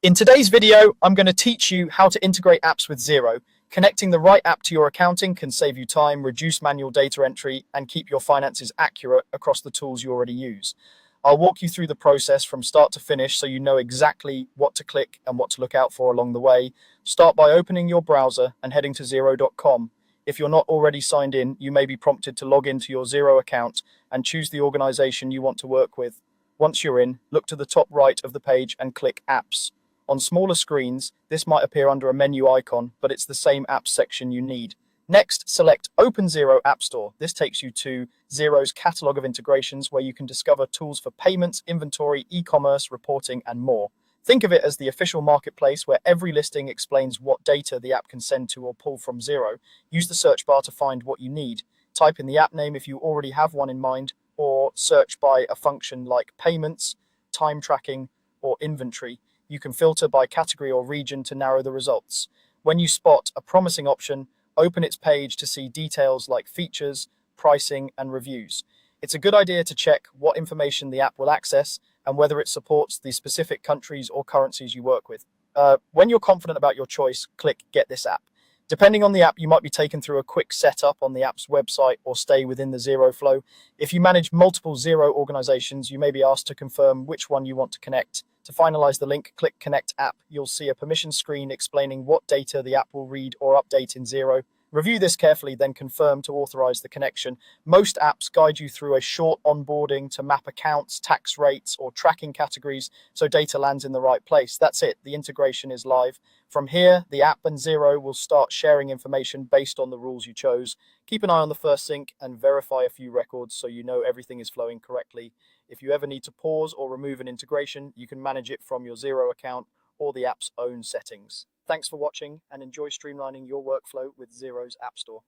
In today's video, I'm going to teach you how to integrate apps with Xero. Connecting the right app to your accounting can save you time, reduce manual data entry, and keep your finances accurate across the tools you already use. I'll walk you through the process from start to finish so you know exactly what to click and what to look out for along the way. Start by opening your browser and heading to Xero.com. If you're not already signed in, you may be prompted to log into your Xero account and choose the organization you want to work with. Once you're in, look to the top right of the page and click Apps. On smaller screens, this might appear under a menu icon, but it's the same apps section you need. Next, select Open Xero App Store. This takes you to Xero's catalog of integrations where you can discover tools for payments, inventory, e-commerce, reporting, and more. Think of it as the official marketplace where every listing explains what data the app can send to or pull from Xero. Use the search bar to find what you need. Type in the app name if you already have one in mind, or search by a function like payments, time tracking, or inventory. You can filter by category or region to narrow the results. When you spot a promising option, open its page to see details like features, pricing, and reviews. It's a good idea to check what information the app will access and whether it supports the specific countries or currencies you work with. When you're confident about your choice, click Get This App. Depending on the app, you might be taken through a quick setup on the app's website or stay within the Xero flow. If you manage multiple Xero organizations, you may be asked to confirm which one you want to connect. To finalize the link, click Connect App. You'll see a permission screen explaining what data the app will read or update in Xero. Review this carefully, then confirm to authorize the connection. Most apps guide you through a short onboarding to map accounts, tax rates, or tracking categories so data lands in the right place. That's it. The integration is live. From here, the app and Xero will start sharing information based on the rules you chose. Keep an eye on the first sync and verify a few records so you know everything is flowing correctly. If you ever need to pause or remove an integration, you can manage it from your Xero account or the app's own settings. Thanks for watching and enjoy streamlining your workflow with Xero's App Store.